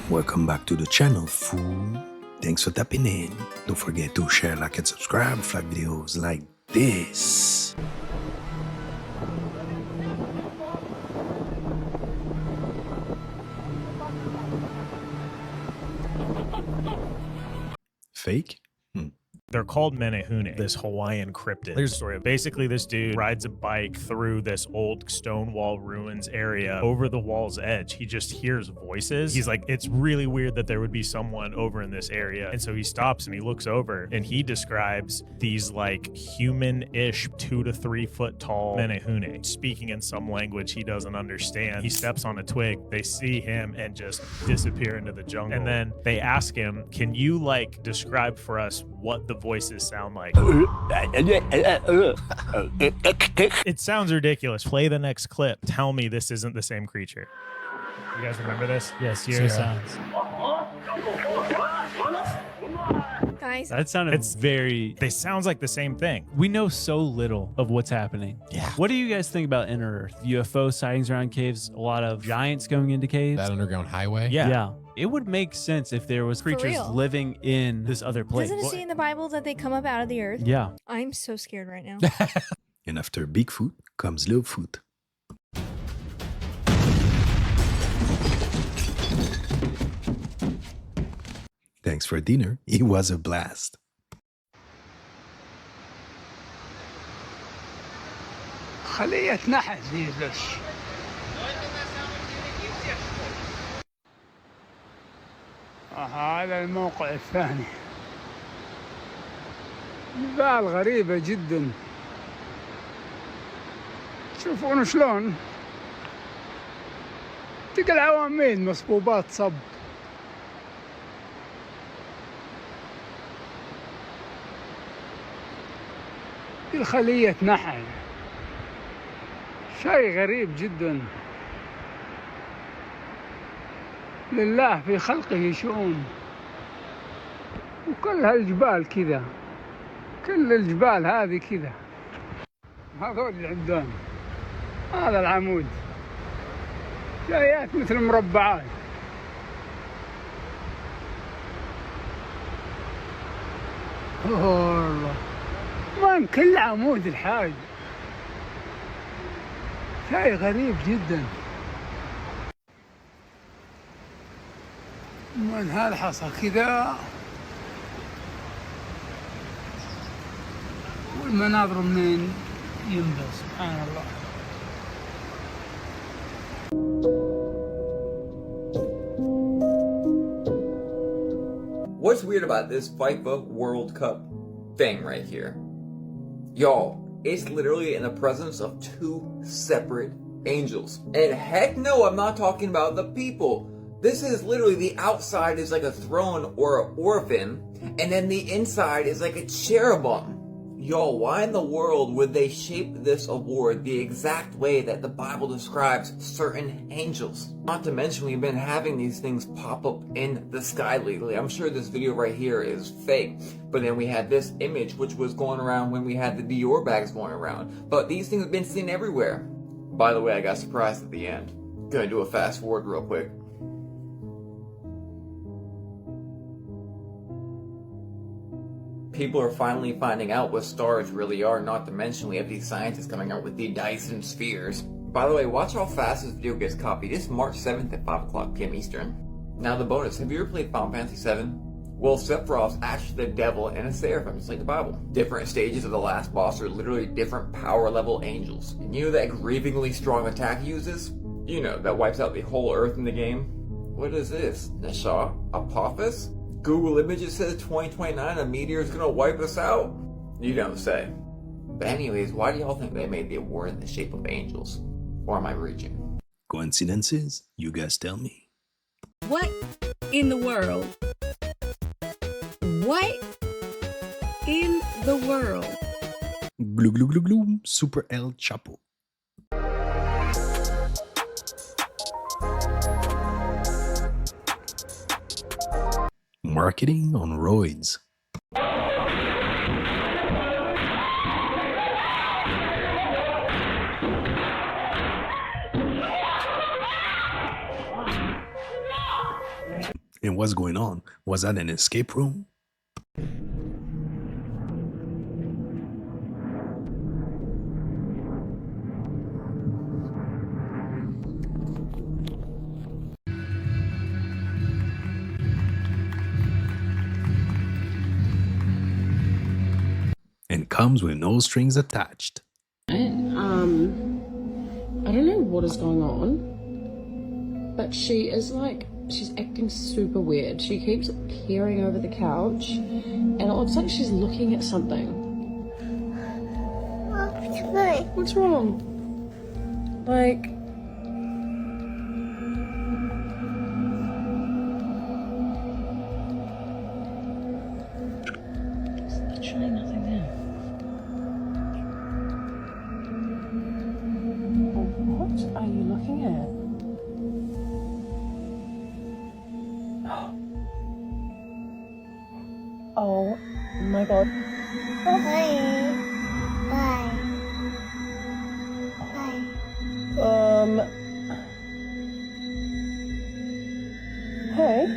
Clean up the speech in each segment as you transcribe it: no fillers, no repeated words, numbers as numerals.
Welcome back to the channel, fool. Thanks for tapping in. Don't forget to share, like, and subscribe for videos like this. Fake? They're called menehune, this Hawaiian cryptid. There's a story of basically this dude rides a bike through this old stone wall ruins area. Over the wall's edge, he just hears voices. He's like, it's really weird that there would be someone over in this area. And so he stops and he looks over and he describes these like human-ish 2 to 3 foot tall menehune speaking in some language he doesn't understand. He steps on a twig, they see him and just disappear into the jungle. And then they ask him, can you like describe for us what the voices sound like? It sounds ridiculous. Play the next clip. Tell me this isn't the same creature. You guys remember this? Yes, your sounds. Guys, That sounded They sounds like the same thing. We know so little of what's happening. Yeah. What do you guys think about Inner Earth? UFO sightings around caves, a lot of giants going into caves. That underground highway? Yeah. It would make sense if there was creatures real. living in this other place. doesn't it say in the Bible that they come up out of the earth? Yeah. I'm so scared right now. And after Bigfoot comes Littlefoot. Thanks for dinner. It was a blast. خلية نحس يدش. هذا الموقع الثاني. جبال غريبة جدا. تشوفون شلون؟ تلقى العواميد مصبوبات صب. الخلية نحل. شيء غريب جدا. لله في خلقه شؤون. وكل هالجبال كذا. كل الجبال هذه كذا. هذول العمدان. هذا العمود. جايات مثل مربعات. والله. وين كل عمود الحاج. شيء غريب جدا. من هالحصى كذا والمناظر منين ينبع سبحان الله. What's weird about this FIFA World Cup thing right here? Y'all, it's literally in the presence of 2 separate angels. And heck no, I'm not talking about the people. This is literally, the outside is like a throne or an orphan, and then the inside is like a cherubim. Y'all, why in the world would they shape this award the exact way that the Bible describes certain angels? Not to mention, we've been having these things pop up in the sky lately. I'm sure this video right here is fake, but then we had this image which was going around when we had the Dior bags going around. But these things have been seen everywhere. By the way, I got surprised at the end. Gonna do a fast forward real quick. People are finally finding out what stars really are, not to mention we have these scientists coming out with the Dyson spheres. By the way, watch how fast this video gets copied. It's March 7th at 5 o'clock p.m. Eastern. Now the bonus, have you ever played Final Fantasy 7? Well, Sephiroth's actually the devil and a seraphim, just like the Bible. Different stages of the last boss are literally different power level angels. And you know that grievingly strong attack he uses? You know, that wipes out the whole earth in the game? What is this? Nasha? Apophis? Google Images says 2029 a meteor is gonna wipe us out? You don't say. But anyways, why do y'all think they made the award in the shape of angels? Or am I reaching? Coincidences? You guys tell me. What in the world? What in the world? Glue glue glue glue. Super El Chapo. Marketing on roids. And what's going on? Was that an escape room? And comes with no strings attached. I don't know what is going on, but she is like, she's acting super weird. She keeps peering over the couch, and it looks like she's looking at something. What's wrong? Like... There's literally nothing there. What are you looking at? Oh my god. Hey.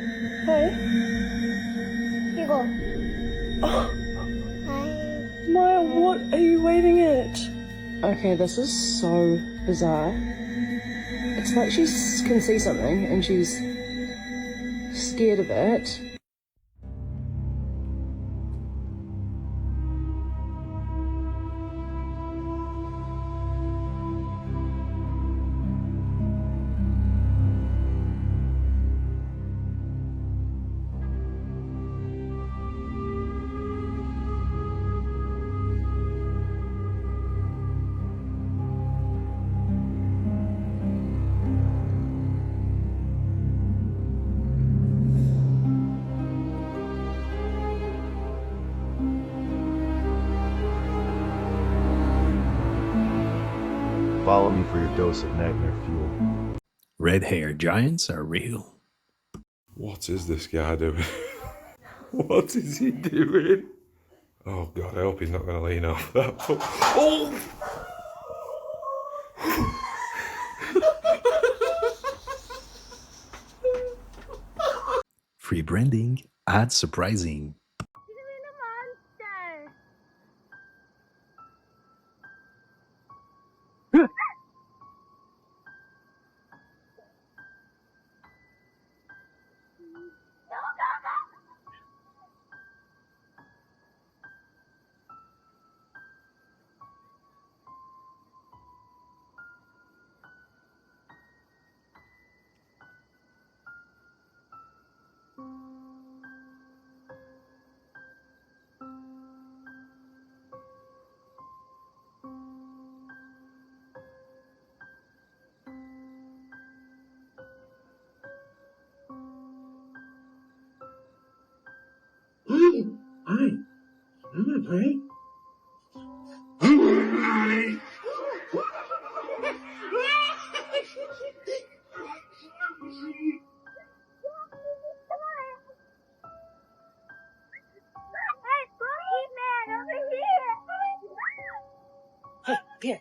이거. Maya, what are you waving at? Okay, this is so bizarre. It's like she can see something and she's scared of it. Follow me for your dose of nightmare fuel. Red hair giants are real. What is this guy doing? What is he doing? Oh god, I hope he's not going to lean off that. Oh! Free branding, add surprising. Hi, I'm gonna play. Hey, here.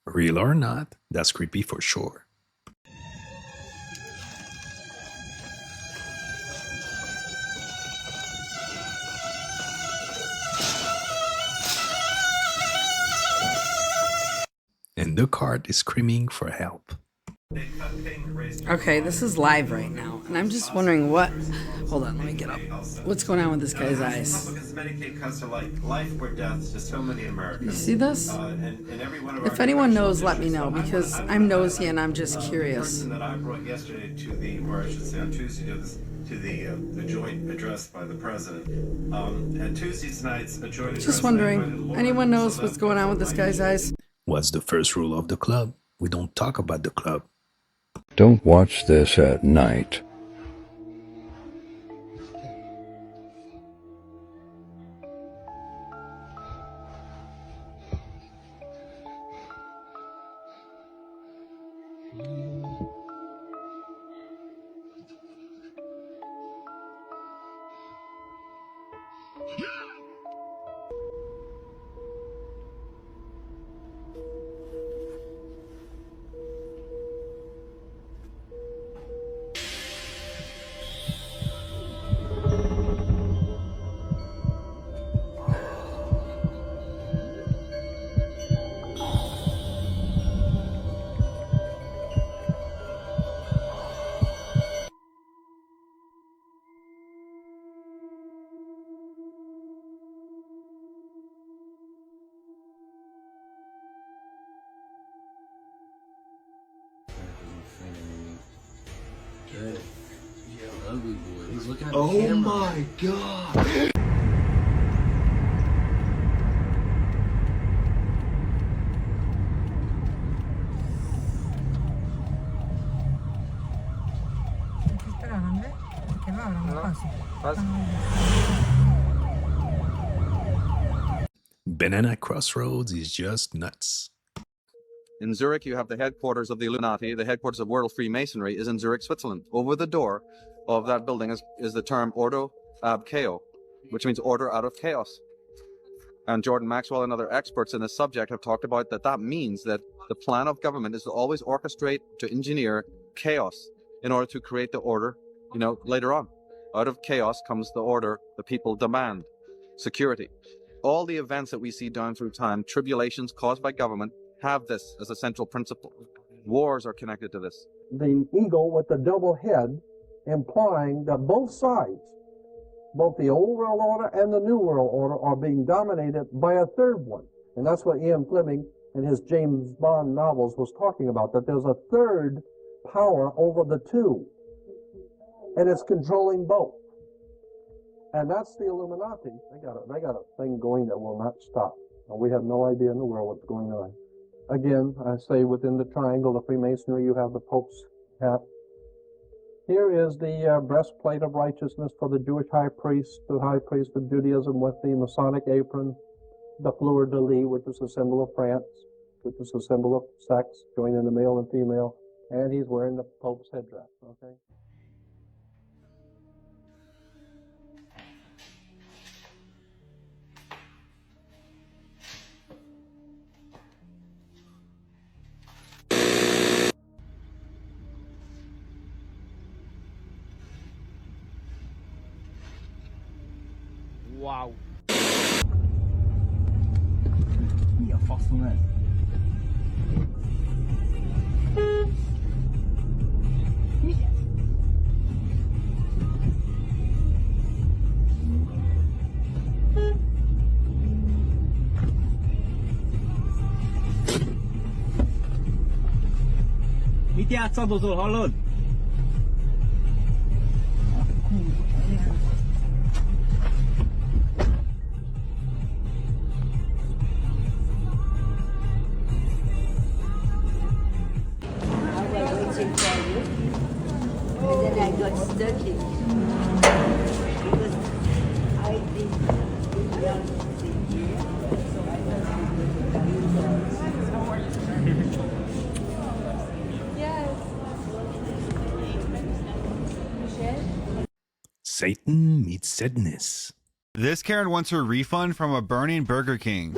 Real or not, that's creepy for sure. And the cart is screaming for help. Okay, this is live right now, and I'm just wondering what... Hold on, let me get up. What's going on with this guy's eyes? You see this? If anyone knows, let me know, because I'm nosy and I'm just curious. That I brought yesterday to the, or I should say on Tuesday, to the joint address by the president. And Tuesday tonight's a joint address. Just wondering, anyone knows what's going on with this guy's eyes? What's the first rule of the club? We don't talk about the club. Don't watch this at night. ugly boy. He's looking at the Oh camera. my god. Banana Crossroads is just nuts. In Zurich, you have the headquarters of the Illuminati. The headquarters of World Freemasonry is in Zurich, Switzerland. Over the door of that building is the term Ordo ab Chao, which means order out of chaos. And Jordan Maxwell and other experts in this subject have talked about that means that the plan of government is to always orchestrate, to engineer chaos in order to create the order, later on. Out of chaos comes the order the people demand, security. All the events that we see down through time, tribulations caused by government, have this as a central principle. Wars are connected to this. The eagle with the double head, implying that both sides, both the old world order and the new world order, are being dominated by a third one. And that's what Ian Fleming in his James Bond novels was talking about, that there's a third power over the two. And it's controlling both. And that's the Illuminati. They got a thing going that will not stop. And we have no idea in the world what's going on. Again, I say within the triangle of Freemasonry, you have the Pope's hat. Here is the breastplate of righteousness for the Jewish high priest, the high priest of Judaism, with the Masonic apron, the fleur de lis, which is a symbol of France, which is a symbol of sex, joining the male and female, and he's wearing the Pope's headdress, okay? Wow. Ni afast hon är. Mit játszadozol, hallod? Satan meets sadness. This Karen wants her refund from a burning Burger King.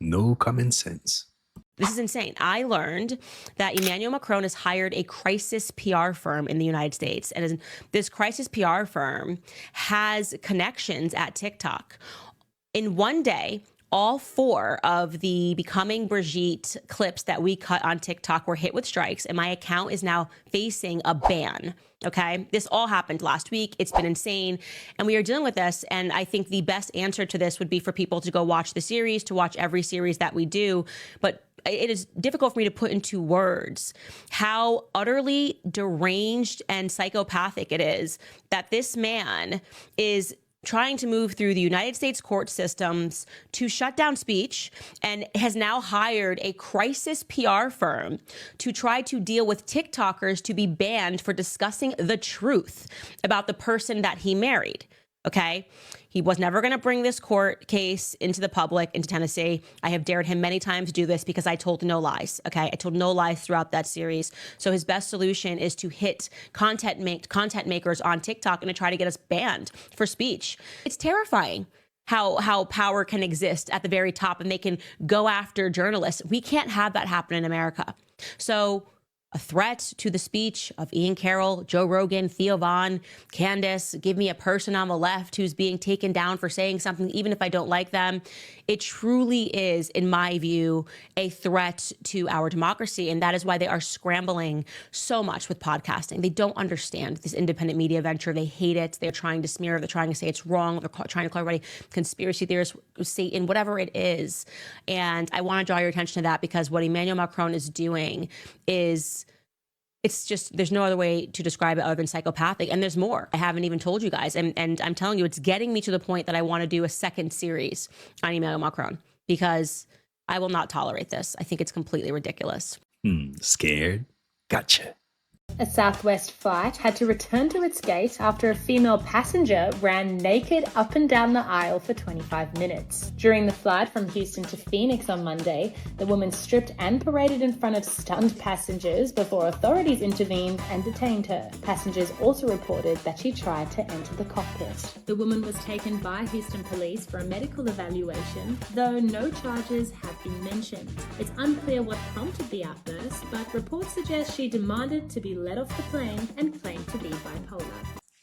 No common sense. This is insane. I learned that Emmanuel Macron has hired a crisis PR firm in the United States. And this crisis PR firm has connections at TikTok. In one day, all 4 of the Becoming Brigitte clips that we cut on TikTok were hit with strikes, and my account is now facing a ban. Okay, this all happened last week. It's been insane, and we are dealing with this. And I think the best answer to this would be for people to go watch the series, to watch every series that we do. But it is difficult for me to put into words how utterly deranged and psychopathic it is that this man is trying to move through the United States court systems to shut down speech, and has now hired a crisis PR firm to try to deal with TikTokers to be banned for discussing the truth about the person that he married. Okay. He was never going to bring this court case into the public, into Tennessee. I have dared him many times to do this because I told no lies. Okay. I told no lies throughout that series. So his best solution is to hit content makers on TikTok and to try to get us banned for speech. It's terrifying how power can exist at the very top and they can go after journalists. We can't have that happen in America. So a threat to the speech of Ian Carroll, Joe Rogan, Theo Vaughn, Candace, give me a person on the left who's being taken down for saying something, even if I don't like them. It truly is, in my view, a threat to our democracy. And that is why they are scrambling so much with podcasting. They don't understand this independent media venture. They hate it. They're trying to smear. They're trying to say it's wrong. They're trying to call everybody conspiracy theorists, Satan, whatever it is. And I want to draw your attention to that because what Emmanuel Macron is doing is, it's just, there's no other way to describe it other than psychopathic. And there's more. I haven't even told you guys. And I'm telling you, it's getting me to the point that I want to do a second series on Emmanuel Macron because I will not tolerate this. I think it's completely ridiculous. Scared? Gotcha. A Southwest flight had to return to its gate after a female passenger ran naked up and down the aisle for 25 minutes. During the flight from Houston to Phoenix on Monday, the woman stripped and paraded in front of stunned passengers before authorities intervened and detained her. Passengers also reported that she tried to enter the cockpit. The woman was taken by Houston police for a medical evaluation, though no charges have been mentioned. It's unclear what prompted the outburst, but reports suggest she demanded to be let off the plane and claimed to be bipolar.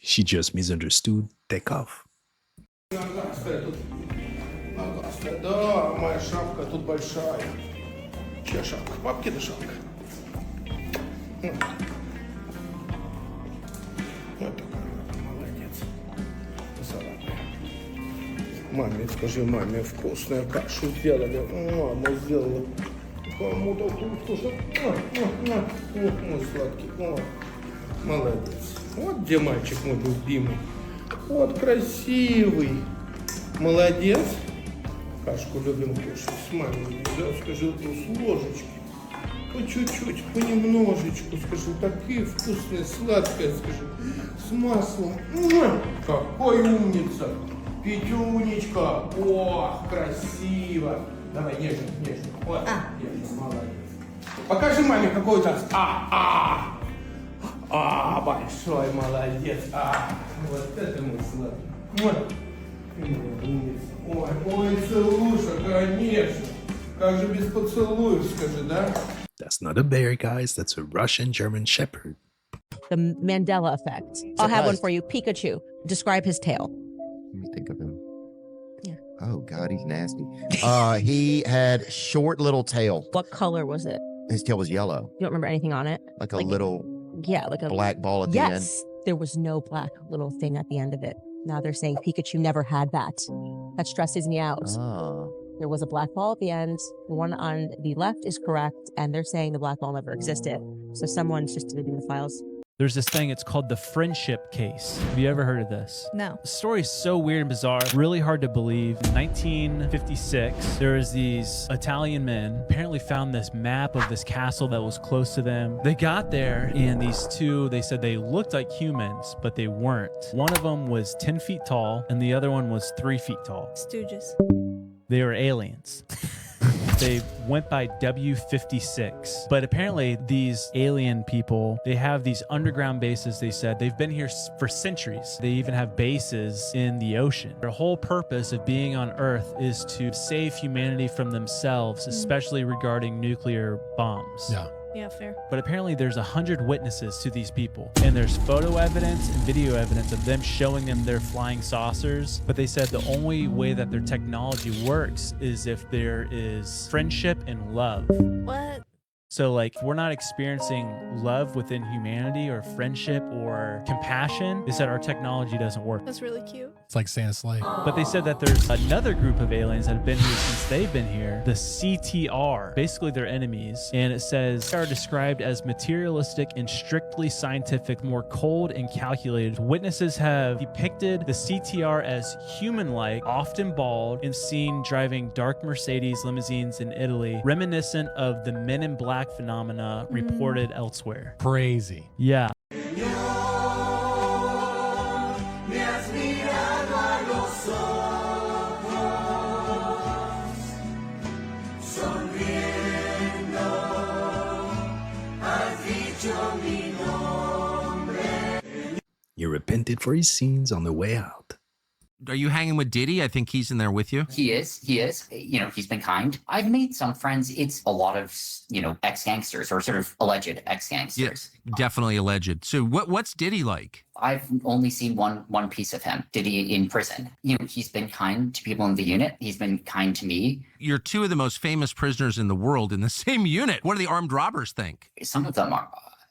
She just misunderstood takeoff. Да, моя шапка тут большая. Чья шапка? Папкина шапка. Вот такая, молодец. Салатная. Маме, скажи, маме, вкусную кашу сделали. Мама сделала. Кому такую вкусную. Вот мой сладкий. О, молодец. Вот где мальчик мой любимый. Вот красивый. Молодец. Кашку любим кушать с мамой. Да, скажи, с ложечки. По чуть-чуть, понемножечку. Скажи, такие вкусные, сладкие, скажи. С маслом. Какой умница. Петюнечка. О, красиво. Давай, нежно, нежно. Вот, нежно, молодец. Покажи маме, какой танц. Большой молодец. Вот это мой сладкий. Ой, целуша, конечно. Как же без поцелуев, скажи, да? That's not a bear, guys. That's a Russian German Shepherd. The Mandela effect. I'll have one for you. Pikachu. Describe his tail. Let me think of him. Yeah. Oh, God, he's nasty. He had short little tail. What color was it? His tail was yellow. You don't remember anything on it? Like a little like a black ball at the end? Yes. There was no black little thing at the end of it. Now they're saying Pikachu never had that. That stresses me out. There was a black ball at the end. The one on the left is correct. And they're saying the black ball never existed. So someone's just deleting the files. There's this thing, it's called the friendship case. Have you ever heard of this? No. The story is so weird and bizarre, really hard to believe. In 1956, there was these Italian men apparently found this map of this castle that was close to them. They got there and these two, they said they looked like humans, but they weren't. One of them was 10 feet tall and the other one was 3 feet tall. Stooges. They were aliens. They went by W56. But apparently these alien people, they have these underground bases, they said. They've been here for centuries. They even have bases in the ocean. Their whole purpose of being on Earth is to save humanity from themselves, especially regarding nuclear bombs. Yeah, fair. But apparently there's 100 witnesses to these people. And there's photo evidence and video evidence of them showing them their flying saucers. But they said the only way that their technology works is if there is friendship and love. What? So like, if we're not experiencing love within humanity or friendship or compassion, they said our technology doesn't work. That's really cute. It's like Santa's sleigh. But they said that there's another group of aliens that have been here since they've been here, the CTR, basically they're enemies. And it says they are described as materialistic and strictly scientific, more cold and calculated. Witnesses have depicted the CTR as human-like, often bald, and seen driving dark Mercedes limousines in Italy, reminiscent of the Men in Black phenomena reported elsewhere. Crazy. Yeah. He repented for his sins on the way out. Are you hanging with Diddy? I think he's in there with you. He is. You know, he's been kind. I've made some friends. It's a lot of, you know, ex-gangsters or sort of alleged ex-gangsters. Yeah, definitely alleged. So what's Diddy like? I've only seen one piece of him. Diddy in prison. You know, he's been kind to people in the unit. He's been kind to me. You're two of the most famous prisoners in the world in the same unit. What do the armed robbers think? Some of them are,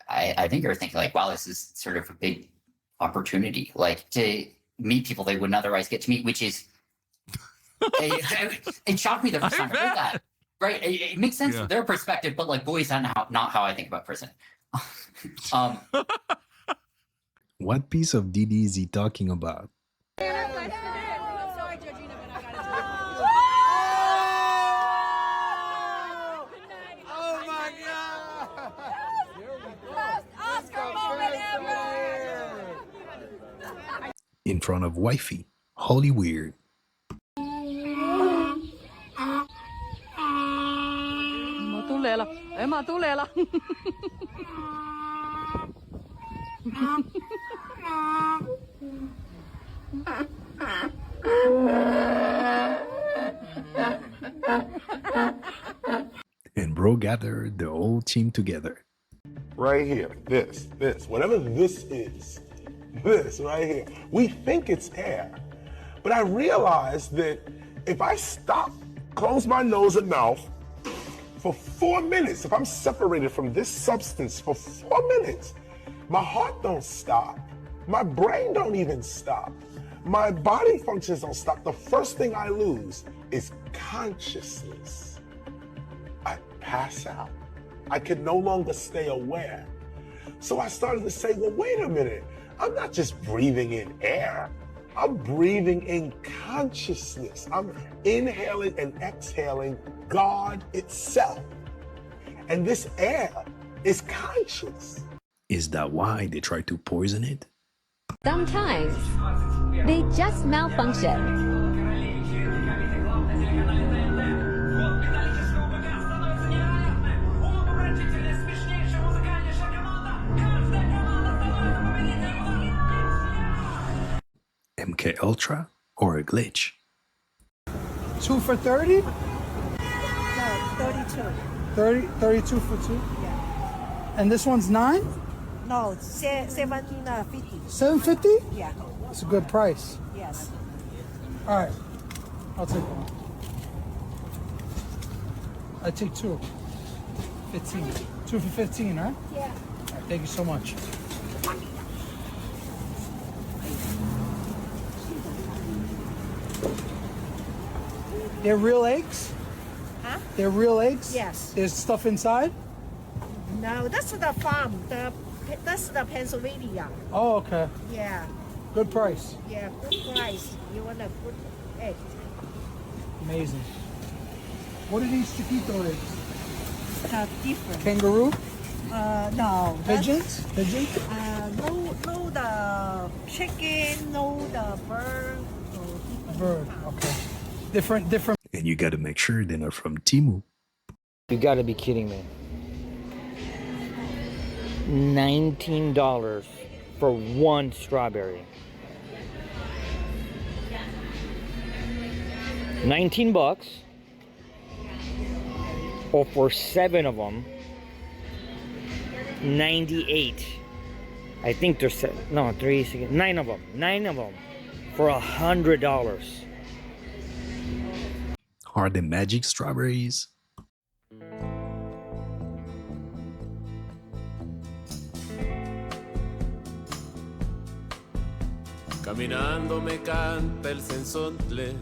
I think, are thinking like, wow, this is sort of a big opportunity, like to meet people they wouldn't otherwise get to meet, which is, it shocked me the first time I heard that. Right? It makes sense from their perspective, but like, boy, is that not how I think about prison. What piece of Diddy is he talking about? In front of wifey, holy weird. And bro gathered the whole team together. Right here, this, whatever this is, this right here. We think it's air, but I realized that if I stop, close my nose and mouth for 4 minutes, if I'm separated from this substance for 4 minutes, my heart don't stop, my brain don't even stop, my body functions don't stop. The first thing I lose is consciousness. I pass out. I can no longer stay aware. So I started to say, well, wait a minute. I'm not just breathing in air. I'm breathing in consciousness. I'm inhaling and exhaling God itself. And this air is conscious. Is that why they try to poison it? Sometimes they just malfunction. MK Ultra or a glitch? 2 for 30? No, 32. 32 for 2? Yeah. And this one's 9? No, 750. 750? Yeah. That's a good price. Yes. All right, I'll take one. I take 2. 15. 2 for 15, huh? Yeah. All right, thank you so much. They're real eggs? Huh? They're real eggs? Yes. There's stuff inside? No, that's the farm. That's the Pennsylvania. Oh, okay. Yeah. Good price. Yeah, good price. You want a good egg. Amazing. What are these chiquito eggs? Different. Kangaroo? No. Pigeons? Pigeons? No, the chicken, no, the bird. Bird, okay. Different. And you gotta make sure they're not from Timu. You gotta be kidding me. $19 for one strawberry. 19 bucks. Or for 7 of them, 98. I think there's 9 of them. 9 of them for $100. Are they magic strawberries? Caminando me canta el sensontle,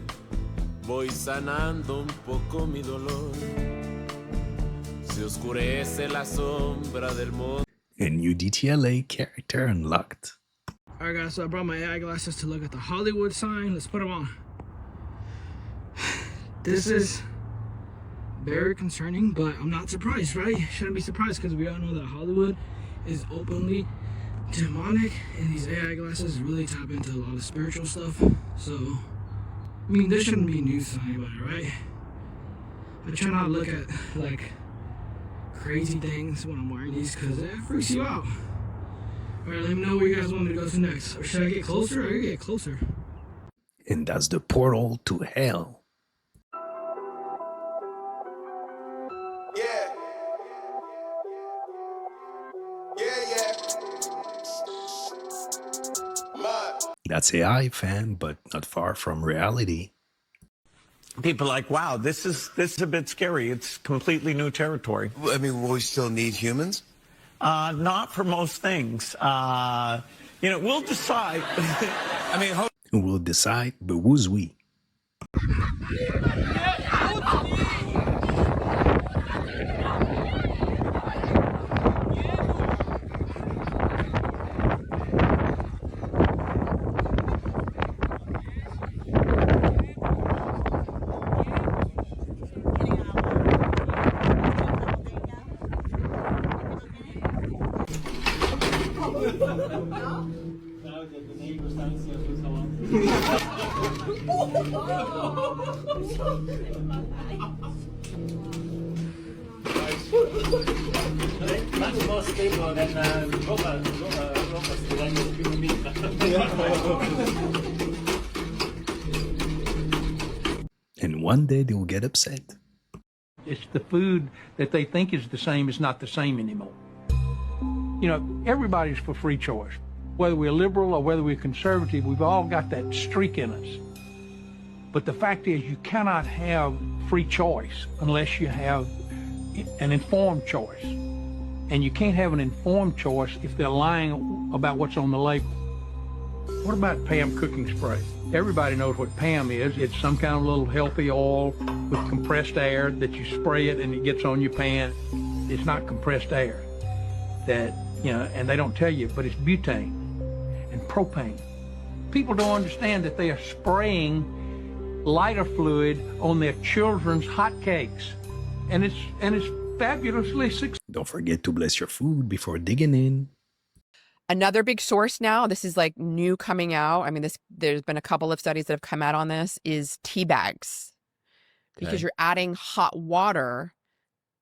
voy sanando un poco mi dolor. Se oscurece la sombra del mundo. A new DTLA character unlocked. Alright guys, so I brought my AI glasses to look at the Hollywood sign. Let's put them on. This is very concerning, but I'm not surprised, right? Shouldn't be surprised because we all know that Hollywood is openly demonic, and these AI glasses really tap into a lot of spiritual stuff. So, I mean, this shouldn't be news to anybody, right? I try not to look at like crazy things when I'm wearing these because it freaks you out. All right, let me know where you guys want me to go to next. Or should I get closer? I can get closer. And that's the portal to hell. That's AI, fam, but not far from reality. People are like, wow, this is a bit scary. It's completely new territory. I mean, will we still need humans? Not for most things. We'll decide. I mean, We'll decide, but who's we? Much more stable than And one day they will get upset. It's the food that they think is the same is not the same anymore. You know, everybody's for free choice. Whether we're liberal or whether we're conservative, we've all got that streak in us. But the fact is, you cannot have free choice unless you have an informed choice. And you can't have an informed choice if they're lying about what's on the label. What about Pam cooking spray? Everybody knows what Pam is. It's some kind of little healthy oil with compressed air that you spray it and it gets on your pan. It's not compressed air. And they don't tell you, but it's butane and propane. People don't understand that they are spraying lighter fluid on their children's hotcakes. And it's fabulously successful. Don't forget to bless your food before digging in. Another big source now, this is like new coming out. I mean, there's been a couple of studies that have come out on this, is tea bags. Because you're adding hot water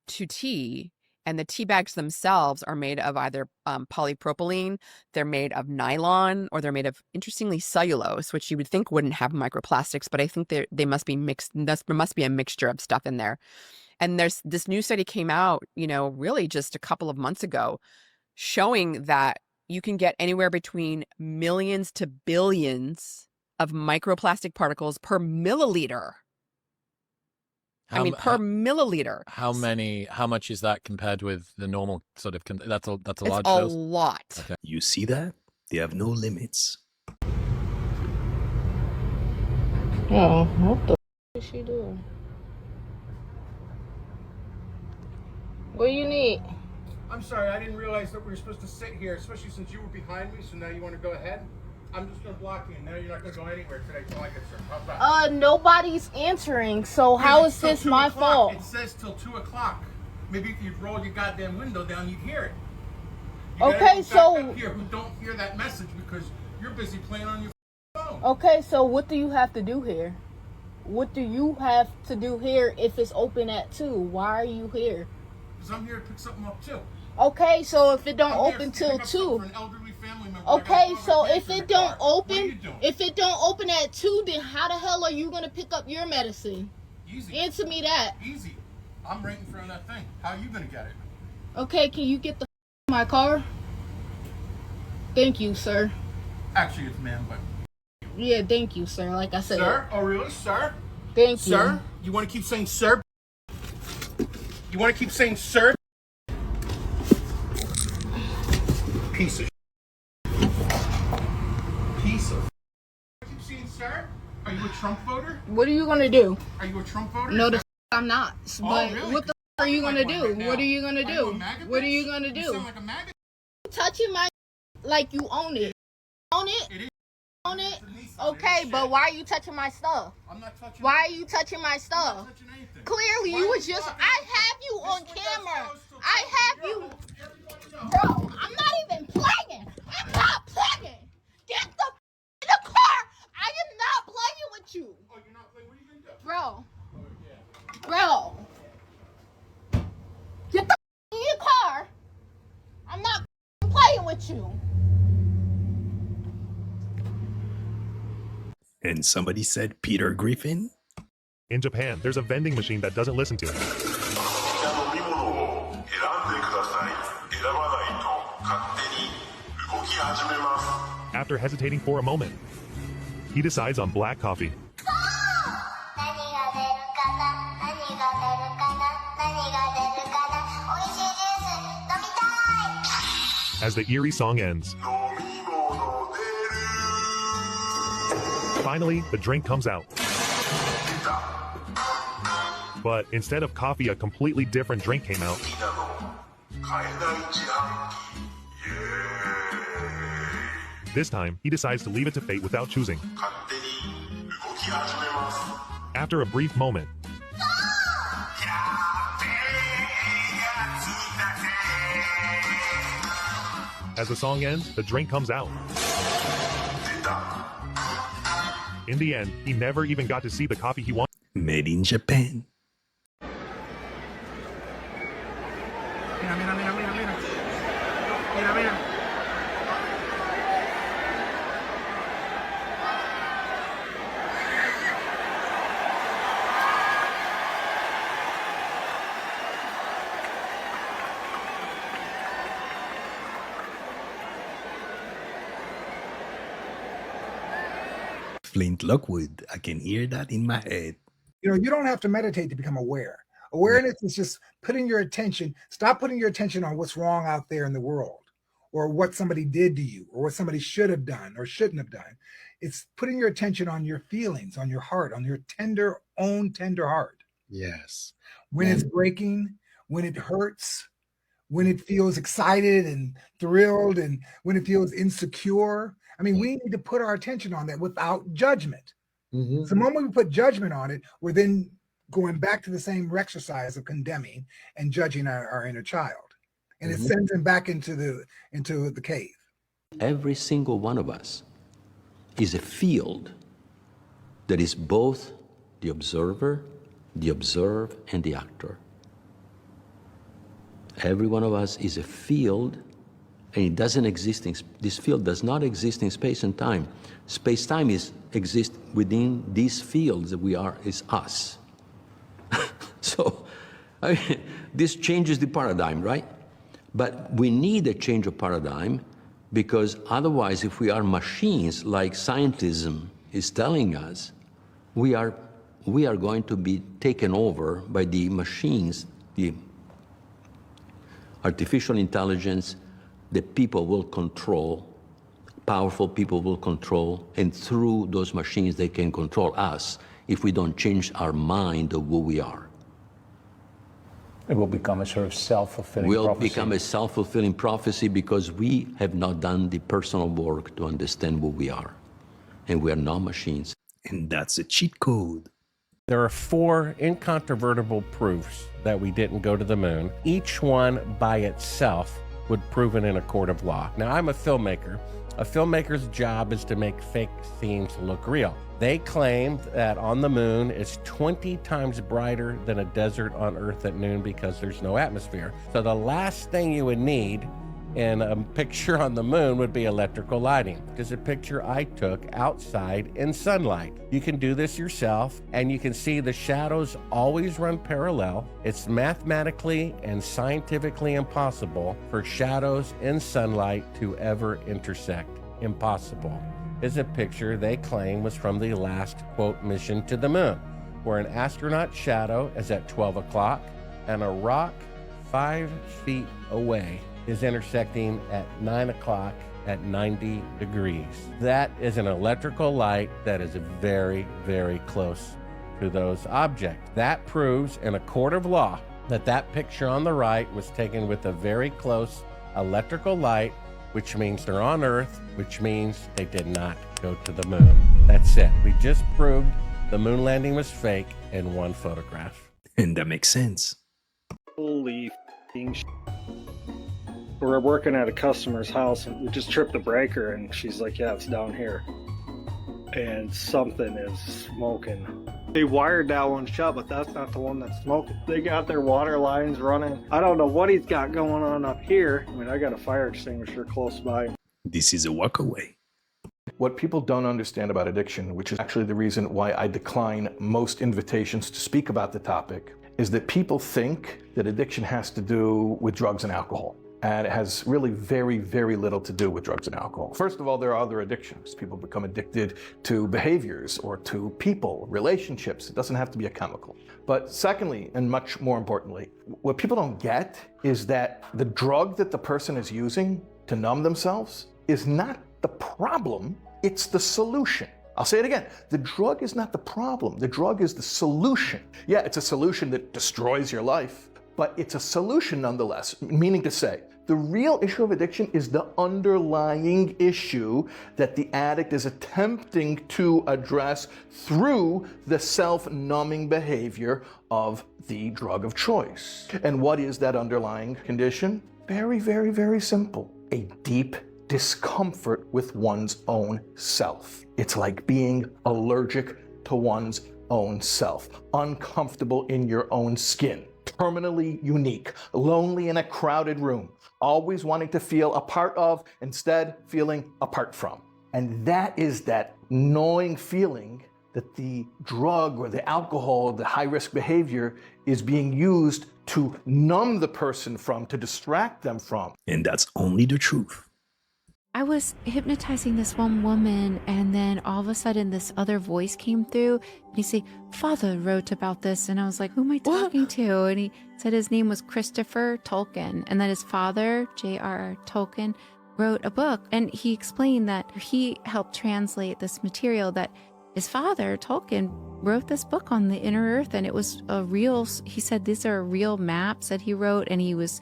to tea, and the tea bags themselves are made of either polypropylene, they're made of nylon, or they're made of, interestingly, cellulose, which you would think wouldn't have microplastics, but I think they must be mixed. There must be a mixture of stuff in there. And there's this new study came out, really just a couple of months ago, showing that you can get anywhere between millions to billions of microplastic particles per milliliter. Per milliliter. How much is that compared with the normal sort of, that's a large dose? It's a lot. Okay. You see that? They have no limits. Oh, what the is she doing? What do you need? I'm sorry, I didn't realize that we were supposed to sit here, especially since you were behind me, so now you want to go ahead? I'm just going to block you, and now you're not going to go anywhere today till I get served. How's that? Nobody's answering, so how is this my fault? It says till 2 o'clock. Maybe if you'd roll your goddamn window down, you'd hear it. Okay, so... Up here who don't hear that message because you're busy playing on your phone. Okay, so what do you have to do here? What do you have to do here if it's open at 2? Why are you here? Because I'm here to pick something up, too. Okay, so if it don't open till 2. Okay, so if it don't open at 2, then how the hell are you gonna pick up your medicine? Easy. Answer me that. Easy. I'm right in front of that thing. How are you gonna get it? Okay, can you get the my car? Thank you, sir. Actually, it's ma'am, but yeah, thank you, sir. Like I said. Sir? Oh, really, sir? Thank you, sir. You want to keep saying sir? You want to keep saying sir? Piece of keep saying sir? Are you a Trump voter? What are you gonna do? Are you a Trump voter? No, I'm not. But really? What the are you gonna do? What are you gonna do? What are you gonna do? You sound like a maggot. Touching my like you own it. Own it? It is. Own it? Okay, but why are you touching my stuff? I'm not touching. Why are you touching my stuff? I'm not touching anything. Clearly, you was just. I have you on camera. I have you. Bro, I'm not even playing. I'm not playing. Get the in the car. I am not playing with you. Oh, you're not playing? What are you gonna do? Bro. Oh, yeah. Bro. Get the in your car. I'm not playing with you. And somebody said Peter Griffin? In Japan, there's a vending machine that doesn't listen to him. After hesitating for a moment, he decides on black coffee. As the eerie song ends. Finally, the drink comes out. But instead of coffee, a completely different drink came out. This time, he decides to leave it to fate without choosing. After a brief moment, as the song ends, the drink comes out. In the end, he never even got to see the coffee he wanted. Made in Japan. Mira, mira, mira, mira, mira. Mira, mira. Flint Lockwood. I can hear that in my head. You know, you don't have to meditate to become aware. Awareness is just putting your attention, stop putting your attention on what's wrong out there in the world or what somebody did to you or what somebody should have done or shouldn't have done. It's putting your attention on your feelings, on your heart, on your tender heart. Yes. When it's breaking, when it hurts, when it feels excited and thrilled, and when it feels insecure. I mean, we need to put our attention on that without judgment. So the moment we put judgment on it, we're then going back to the same exercise of condemning and judging our inner child. And it sends them back into the cave. Every single one of us is a field that is both the observer, the observed, and the actor. Every one of us is a field, and it doesn't exist in, this field does not exist in space and time. Space-time exists within these fields that we are, is us. So, I mean, this changes the paradigm, right? But we need a change of paradigm, because otherwise, if we are machines, like scientism is telling us, we are going to be taken over by the machines, the artificial intelligence that people will control, powerful people will control, and through those machines they can control us if we don't change our mind of who we are. It will become a sort of self-fulfilling prophecy. Will become a self-fulfilling prophecy because we have not done the personal work to understand who we are. And we are not machines. And that's a cheat code. There are 4 incontrovertible proofs that we didn't go to the moon. Each one by itself would prove it in a court of law. Now, I'm a filmmaker. A filmmaker's job is to make fake scenes look real. They claim that on the moon it's 20 times brighter than a desert on Earth at noon because there's no atmosphere. So the last thing you would need in a picture on the moon would be electrical lighting. There's a picture I took outside in sunlight. You can do this yourself, and you can see the shadows always run parallel. It's mathematically and scientifically impossible for shadows in sunlight to ever intersect. Impossible. Is a picture they claim was from the last, quote, mission to the moon, where an astronaut shadow is at 12 o'clock and a rock 5 feet away is intersecting at 9 o'clock at 90 degrees. That is an electrical light that is very, very close to those objects. That proves in a court of law that that picture on the right was taken with a very close electrical light, which means they're on Earth, which means they did not go to the moon. That's it. We just proved the moon landing was fake in one photograph. And that makes sense. Holy f***ing shit. We're working at a customer's house and we just tripped the breaker and she's like, yeah, it's down here. And something is smoking. They wired that one shut, but that's not the one that's smoking. They got their water lines running. I don't know what he's got going on up here. I mean, I got a fire extinguisher close by. This is a walk away. What people don't understand about addiction, which is actually the reason why I decline most invitations to speak about the topic, is that people think that addiction has to do with drugs and alcohol. And it has really very, very little to do with drugs and alcohol. First of all, there are other addictions. People become addicted to behaviors or to people, relationships. It doesn't have to be a chemical. But secondly, and much more importantly, what people don't get is that the drug that the person is using to numb themselves is not the problem, it's the solution. I'll say it again. The drug is not the problem. The drug is the solution. Yeah, it's a solution that destroys your life, but it's a solution nonetheless, meaning to say, the real issue of addiction is the underlying issue that the addict is attempting to address through the self-numbing behavior of the drug of choice. And what is that underlying condition? Very, very, very simple. A deep discomfort with one's own self. It's like being allergic to one's own self, uncomfortable in your own skin, terminally unique, lonely in a crowded room, always wanting to feel a part of, instead feeling apart from. And that is that gnawing feeling that the drug or the alcohol, the high-risk behavior is being used to numb the person from, to distract them from. And that's only the truth. I was hypnotizing this one woman, and then all of a sudden this other voice came through, and he said, "Father wrote about this." And I was like, "Who am I talking to?" And he said his name was Christopher Tolkien, and that his father, J.R.R. Tolkien, wrote a book. And he explained that he helped translate this material, that his father, Tolkien, wrote this book on the inner earth, and it was a real, he said these are real maps that he wrote, and he was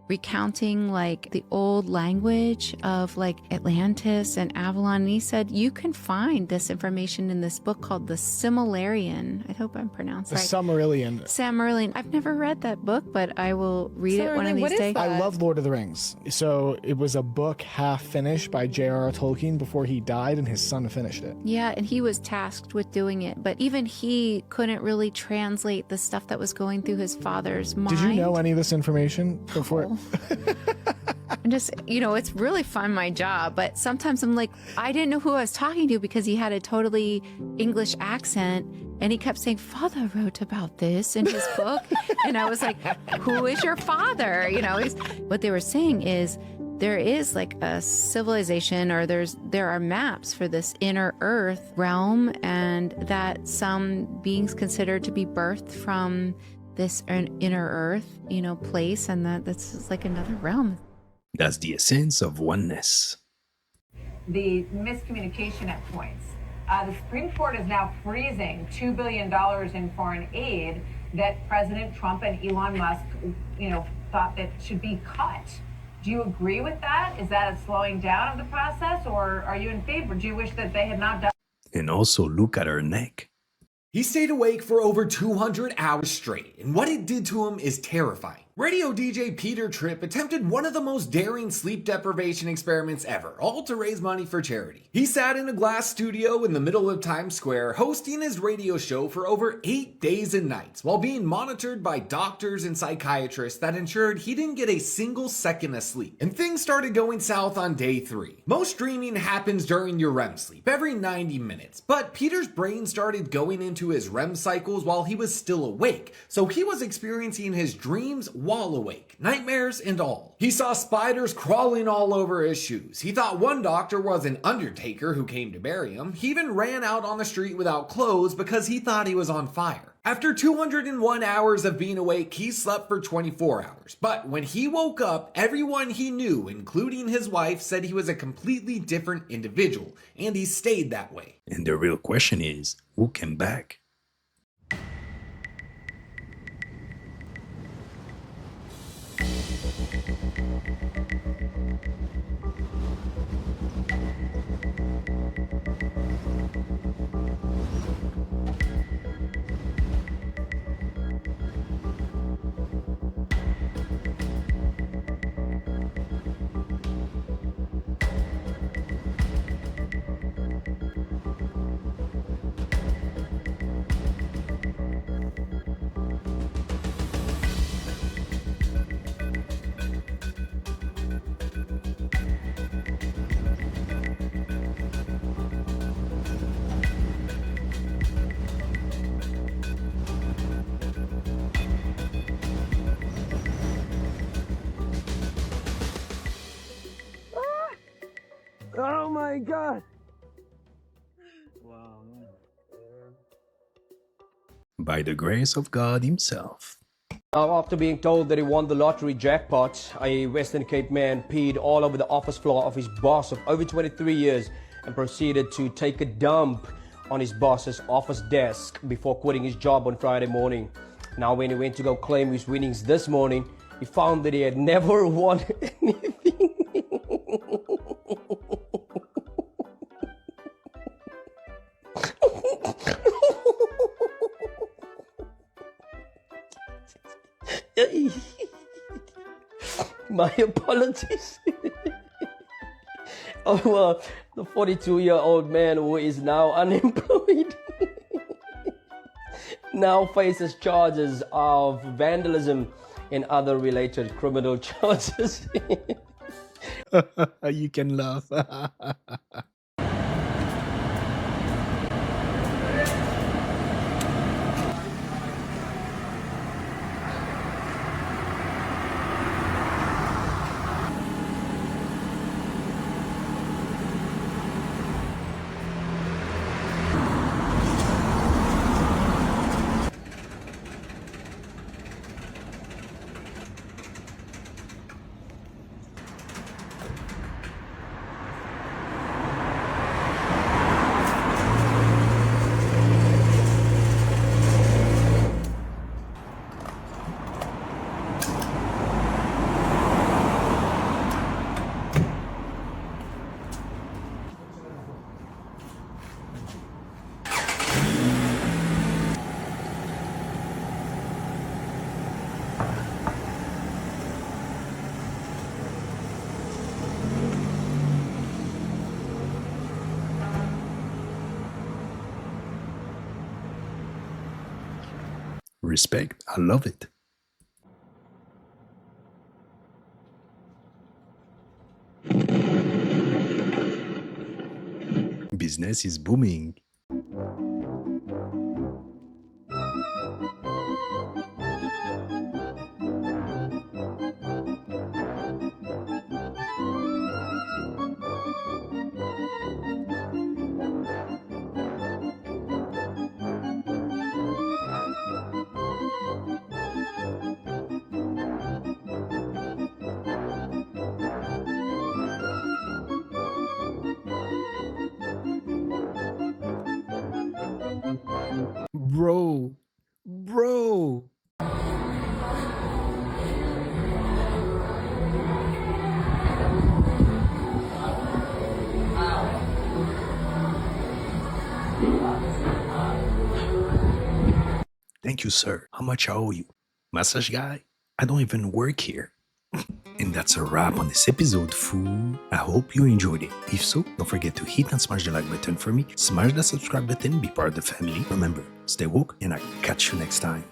recounting like the old language of like Atlantis and Avalon. And he said, you can find this information in this book called The Silmarillion. I hope I'm pronouncing The right. Silmarillion. Silmarillion. I've never read that book, but I will read it one of these days. I love Lord of the Rings. So it was a book half finished by J.R.R. Tolkien before he died, and his son finished it. Yeah, and he was tasked with doing it, but even he couldn't really translate the stuff that was going through his father's mind. Did you know any of this information before? And just, you know, it's really fun, my job, but sometimes I'm like, I didn't know who I was talking to because he had a totally English accent, and he kept saying, "Father wrote about this in his book." And I was like, who is your father? You know, what they were saying is there is like a civilization, or there are maps for this inner earth realm, and that some beings consider to be birthed from this inner earth, you know, place, and that's like another realm. That's the essence of oneness. The miscommunication at points. The Supreme Court is now freezing $2 billion in foreign aid that President Trump and Elon Musk, you know, thought that should be cut. Do you agree with that? Is that a slowing down of the process, or are you in favor? Do you wish that they had not done? And also look at her neck. He stayed awake for over 200 hours straight, and what it did to him is terrifying. Radio DJ Peter Tripp attempted one of the most daring sleep deprivation experiments ever, all to raise money for charity. He sat in a glass studio in the middle of Times Square, hosting his radio show for over 8 days and nights, while being monitored by doctors and psychiatrists that ensured he didn't get a single second of sleep. And things started going south on day 3. Most dreaming happens during your REM sleep, every 90 minutes, but Peter's brain started going into his REM cycles while he was still awake, so he was experiencing his dreams while awake, nightmares and all. He saw spiders crawling all over his shoes. He thought one doctor was an undertaker who came to bury him. He even ran out on the street without clothes because he thought he was on fire. After 201 hours of being awake, he slept for 24 hours. But when he woke up, everyone he knew, including his wife, said he was a completely different individual, and he stayed that way. And the real question is, who came back? God. Wow. By the grace of God himself. Now, after being told that he won the lottery jackpot, a Western Cape man peed all over the office floor of his boss of over 23 years and proceeded to take a dump on his boss's office desk before quitting his job on Friday morning. Now, when he went to go claim his winnings this morning, he found that he had never won anything. My apologies. Oh, the 42-year-old man who is now unemployed now faces charges of vandalism and other related criminal charges. You can laugh. Respect. I love it. Business is booming. Bro. Thank you, sir. How much I owe you? Massage guy? I don't even work here. And that's a wrap on this episode, fool. I hope you enjoyed it. If so, don't forget to hit and smash the like button for me, smash the subscribe button, be part of the family. Remember, stay woke, and I'll catch you next time.